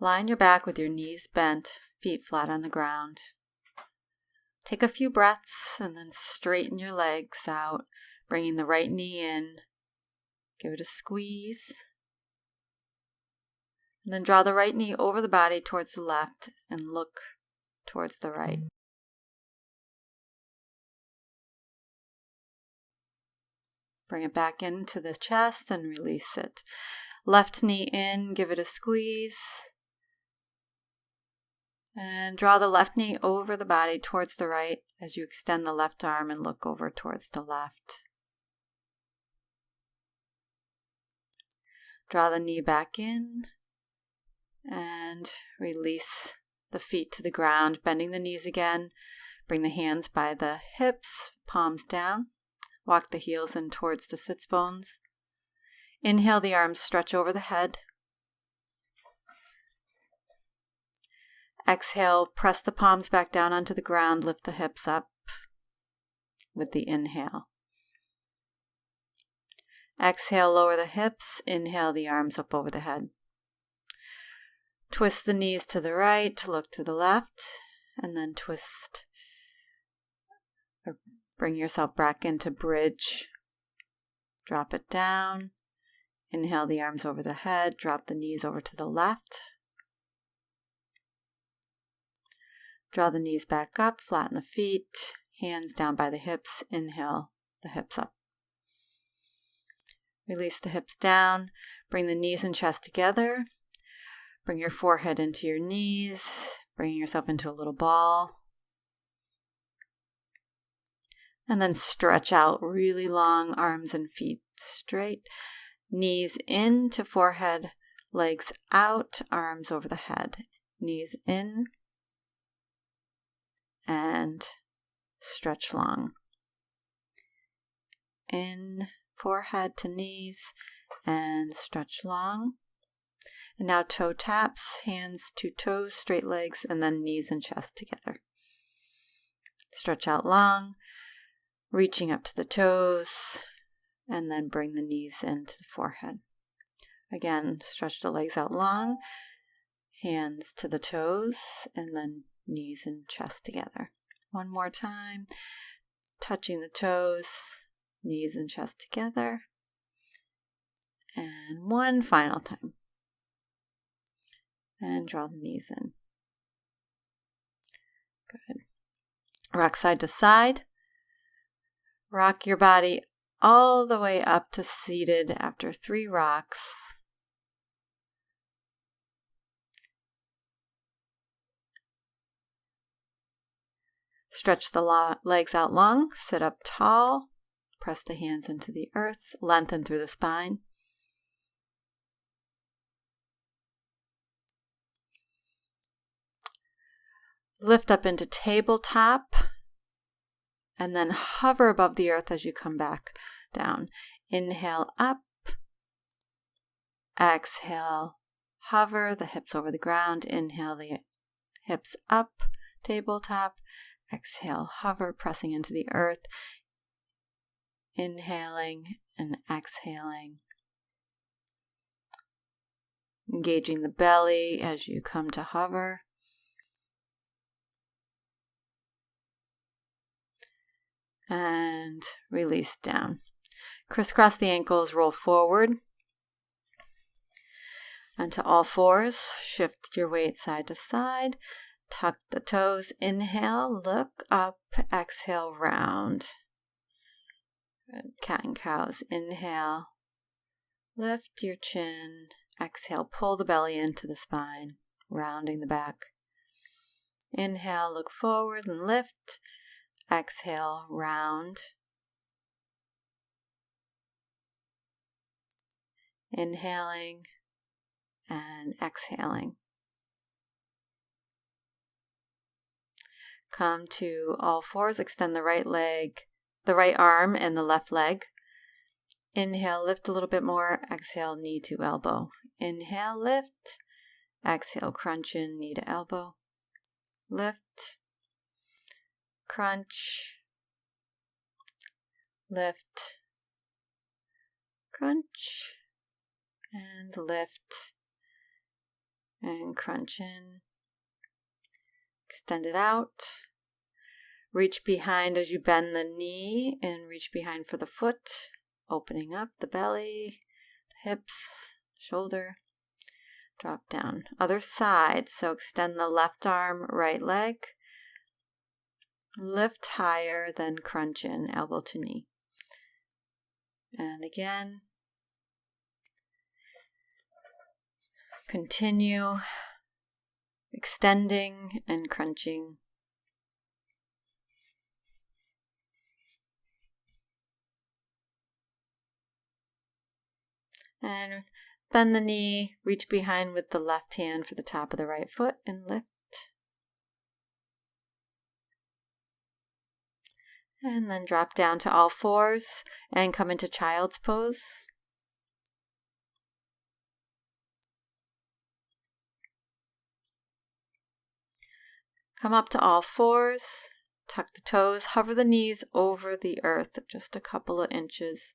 Lie on your back with your knees bent, feet flat on the ground. Take a few breaths and then straighten your legs out, bringing the right knee in. Give it a squeeze. And then draw the right knee over the body towards the left and look towards the right. Bring it back into the chest and release it. Left knee in, give it a squeeze. And draw the left knee over the body towards the right as you extend the left arm and look over towards the left. Draw the knee back in and release the feet to the ground, bending the knees again. Bring the hands by the hips, palms down. Walk the heels in towards the sits bones. Inhale, the arms stretch over the head. Exhale, press the palms back down onto the ground, lift the hips up with the inhale. Exhale, lower the hips. Inhale, the arms up over the head. Twist the knees to the right, look to the left, and then twist or bring yourself back into bridge. Drop it down. Inhale the arms over the head, drop the knees over to the left. Draw the knees back up, flatten the feet, hands down by the hips. Inhale the hips up. Release the hips down, bring the knees and chest together. Bring your forehead into your knees, bringing yourself into a little ball. And then stretch out really long, arms and feet straight. Knees into forehead, legs out, arms over the head. Knees in and stretch long. In, forehead to knees and stretch long. And now toe taps, hands to toes, straight legs, and then knees and chest together. Stretch out long, reaching up to the toes, and then bring the knees into the forehead. Again, stretch the legs out long, hands to the toes, and then knees and chest together. One more time, touching the toes, knees and chest together. And one final time. And draw the knees in. Good. Rock side to side. Rock your body all the way up to seated after 3 rocks. Stretch the legs out long, sit up tall, press the hands into the earth, lengthen through the spine. Lift up into tabletop, and then hover above the earth as you come back down. Inhale up, exhale, hover the hips over the ground. Inhale the hips up, tabletop. Exhale, hover, pressing into the earth. Inhaling and exhaling. Engaging the belly as you come to hover. And release down. Crisscross the ankles, roll forward. Onto all fours, shift your weight side to side. Tuck the toes, inhale, look up, exhale, round. Good. Cat and cows, inhale, lift your chin, exhale, pull the belly into the spine, rounding the back. Inhale, look forward and lift. Exhale, round. Inhaling and exhaling. Come to all fours, extend the right leg, the right arm and the left leg. Inhale, lift a little bit more. Exhale, knee to elbow. Inhale, lift. Exhale, crunch in, knee to elbow. Lift. Crunch, lift, crunch, and lift, and crunch in. Extend it out. Reach behind as you bend the knee and reach behind for the foot, opening up the belly, the hips, shoulder. Drop down. Other side, so extend the left arm, right leg. Lift higher, then crunch in, elbow to knee. And again. Continue extending and crunching. And bend the knee, reach behind with the left hand for the top of the right foot and lift. And then drop down to all fours and come into child's pose. Come up to all fours, tuck the toes, hover the knees over the earth just a couple of inches,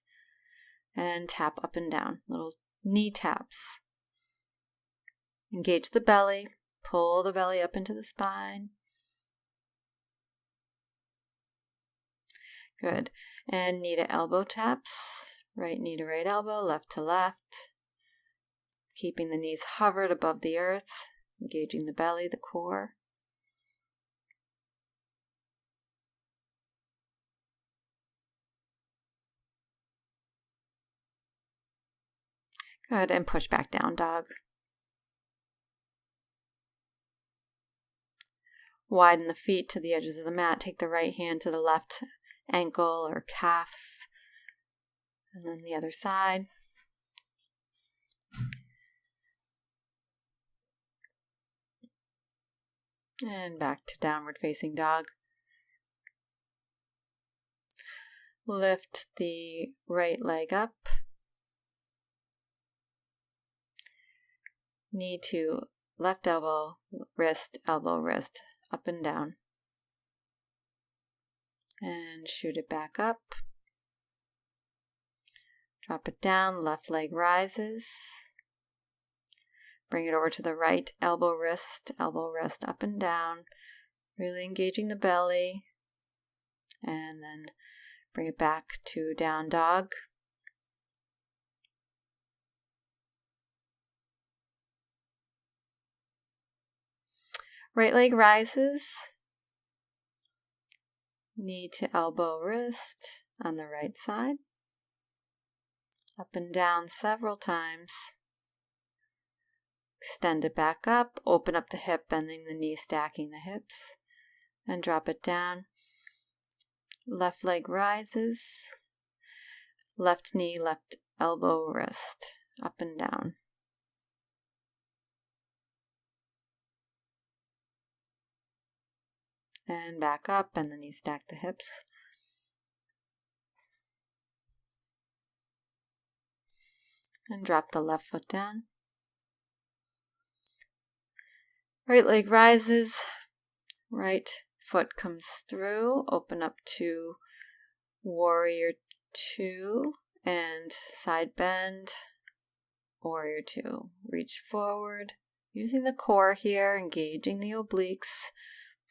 and tap up and down, little knee taps. Engage the belly, pull the belly up into the spine. Good. And knee to elbow taps, right knee to right elbow, left to left. Keeping the knees hovered above the earth, engaging the belly, the core. Good, and push back down dog. Widen the feet to the edges of the mat. Take the right hand to the left ankle or calf. And then the other side. And back to downward facing dog. Lift the right leg up. Knee to left elbow, wrist, up and down. And shoot it back up. Drop it down, left leg rises. Bring it over to the right elbow, wrist, up and down. Really engaging the belly. And then bring it back to down dog. Right leg rises. Knee to elbow, wrist on the right side. Up and down several times. Extend it back up. Open up the hip, bending the knee, stacking the hips. And drop it down. Left leg rises. Left knee, left elbow, wrist. Up and down. And back up, and then you stack the hips. And drop the left foot down. Right leg rises. Right foot comes through. Open up to Warrior 2 and side bend. Warrior 2. Reach forward. Using the core here, engaging the obliques.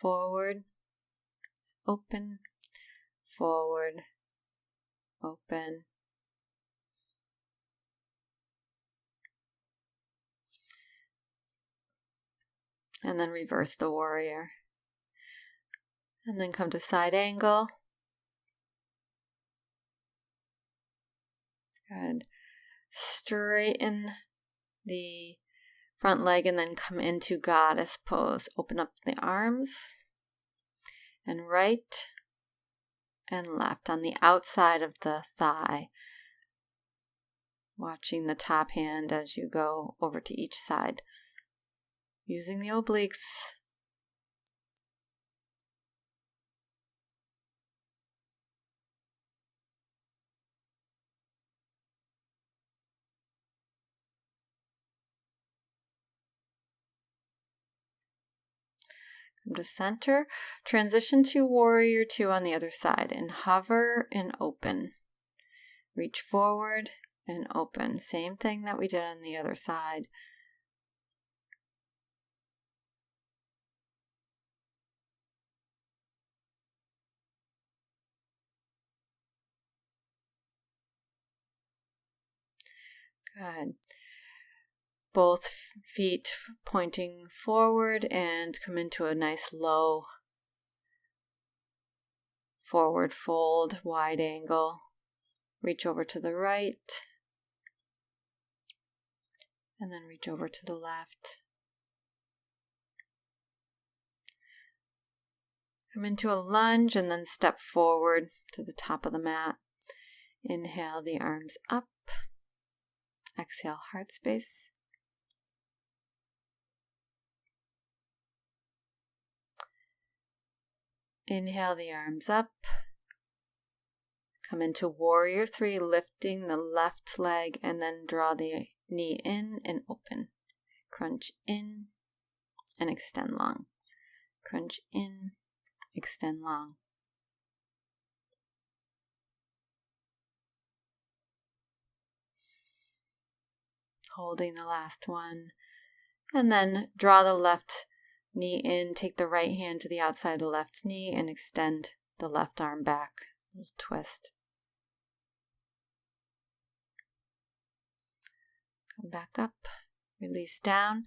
Forward, open, forward, open. And then reverse the warrior. And then come to side angle. Good. Straighten the front leg and then come into goddess pose. Open up the arms and right and left on the outside of the thigh. Watching the top hand as you go over to each side. Using the obliques. Come to center, transition to Warrior 2 on the other side and hover and open. Reach forward and open. Same thing that we did on the other side. Good. Both feet pointing forward and come into a nice low forward fold, wide angle. Reach over to the right and then reach over to the left. Come into a lunge and then step forward to the top of the mat. Inhale the arms up. Exhale, heart space. Inhale the arms up. Come into warrior three, lifting the left leg and then draw the knee in and open. Crunch in and extend long. Crunch in, extend long. Holding the last one. And then draw the left knee in, take the right hand to the outside of the left knee and extend the left arm back. A little twist. Come back up, release down.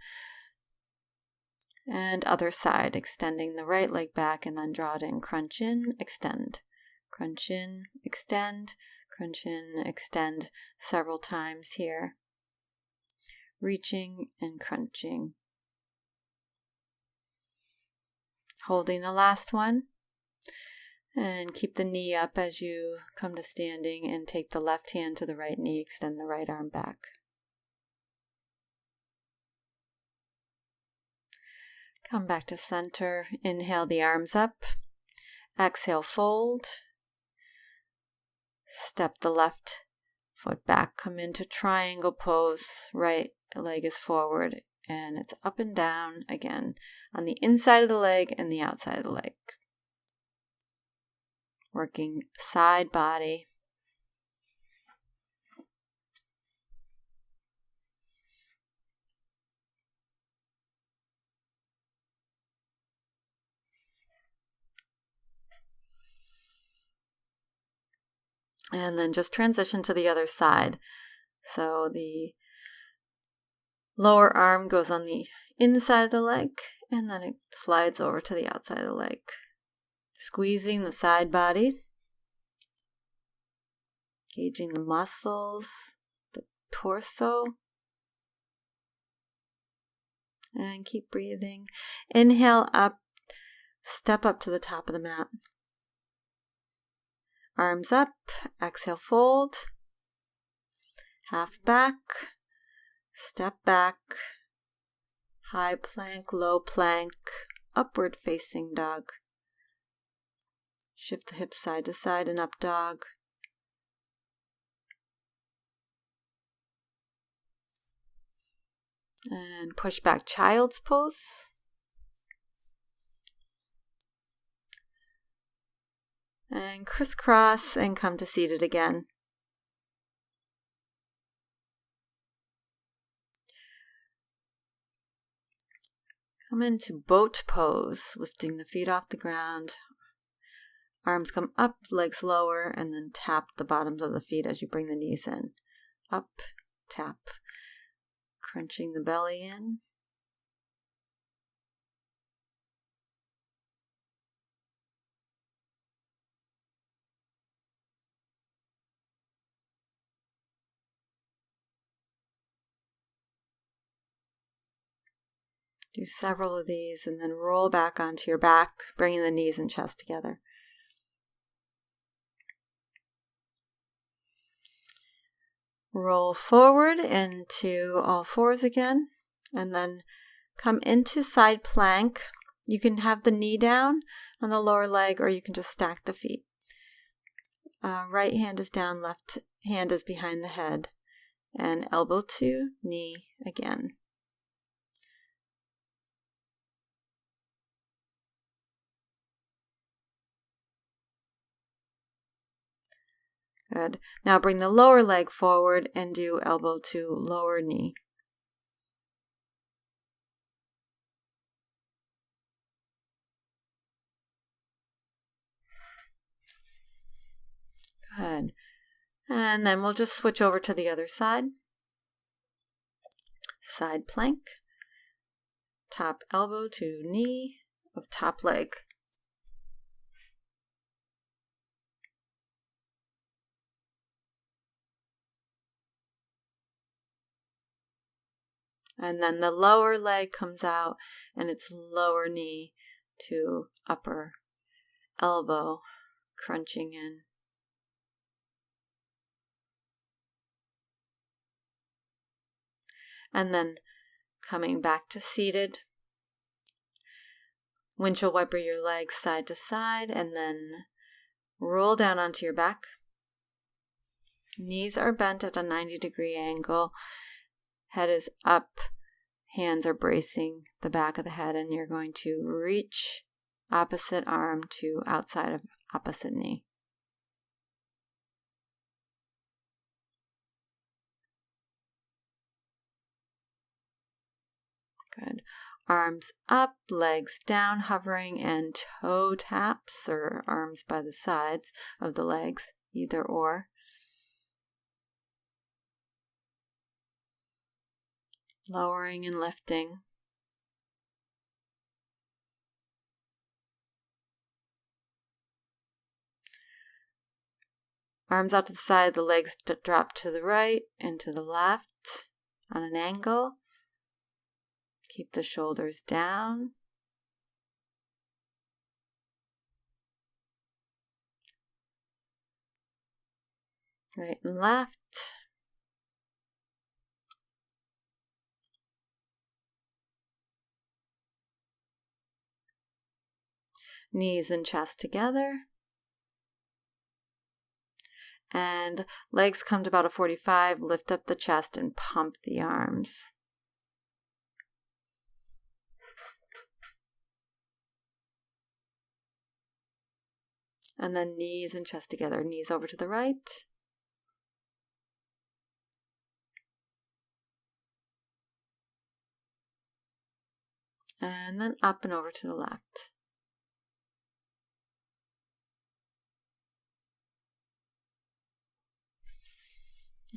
And other side, extending the right leg back and then draw it in. Crunch in, extend. Crunch in, extend. Crunch in, extend several times here. Reaching and crunching. Holding the last one. And keep the knee up as you come to standing and take the left hand to the right knee, extend the right arm back. Come back to center. Inhale the arms up. Exhale, fold. Step the left foot back. Come into triangle pose. Right leg is forward. And it's up and down again on the inside of the leg and the outside of the leg. Working side body. And then just transition to the other side. So the lower arm goes on the inside of the leg, and then it slides over to the outside of the leg. Squeezing the side body. Engaging the muscles, the torso. And keep breathing. Inhale up, step up to the top of the mat. Arms up, exhale, fold. Half back, step back. High plank, low plank, upward facing dog. Shift the hips side to side and up dog. And push back, child's pose. And crisscross and come to seated again. Come into boat pose, lifting the feet off the ground. Arms come up, legs lower, and then tap the bottoms of the feet as you bring the knees in. Up, tap. Crunching the belly in. Do several of these and then roll back onto your back, bringing the knees and chest together. Roll forward into all fours again, and then come into side plank. You can have the knee down on the lower leg, or you can just stack the feet. Right hand is down, left hand is behind the head, and elbow to knee again. Good. Now bring the lower leg forward and do elbow to lower knee. Good. And then we'll just switch over to the other side. side plank. Top elbow to knee of top leg. And then the lower leg comes out and it's lower knee to upper elbow, crunching in. And then coming back to seated. Windshield wiper your legs side to side and then roll down onto your back. Knees are bent at a 90-degree angle. Head is up. Hands are bracing the back of the head, and you're going to reach opposite arm to outside of opposite knee. Good. Arms up, legs down, hovering, and toe taps, or arms by the sides of the legs, either or. Lowering and lifting. Arms out to the side, the legs drop to the right and to the left on an angle. Keep the shoulders down. Right and left. Knees and chest together. And legs come to about a 45. Lift up the chest and pump the arms. And then knees and chest together. Knees over to the right. And then up and over to the left.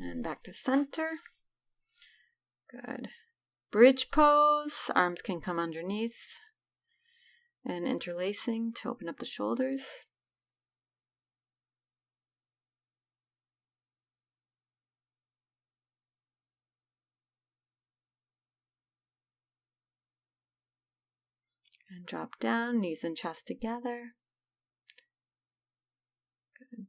And back to center. Good. Bridge pose. Arms can come underneath. And interlacing to open up the shoulders. And drop down, knees and chest together. Good.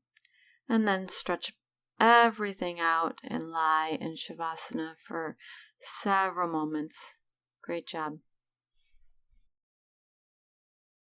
And then stretch everything out and lie in Shavasana for several moments. Great job.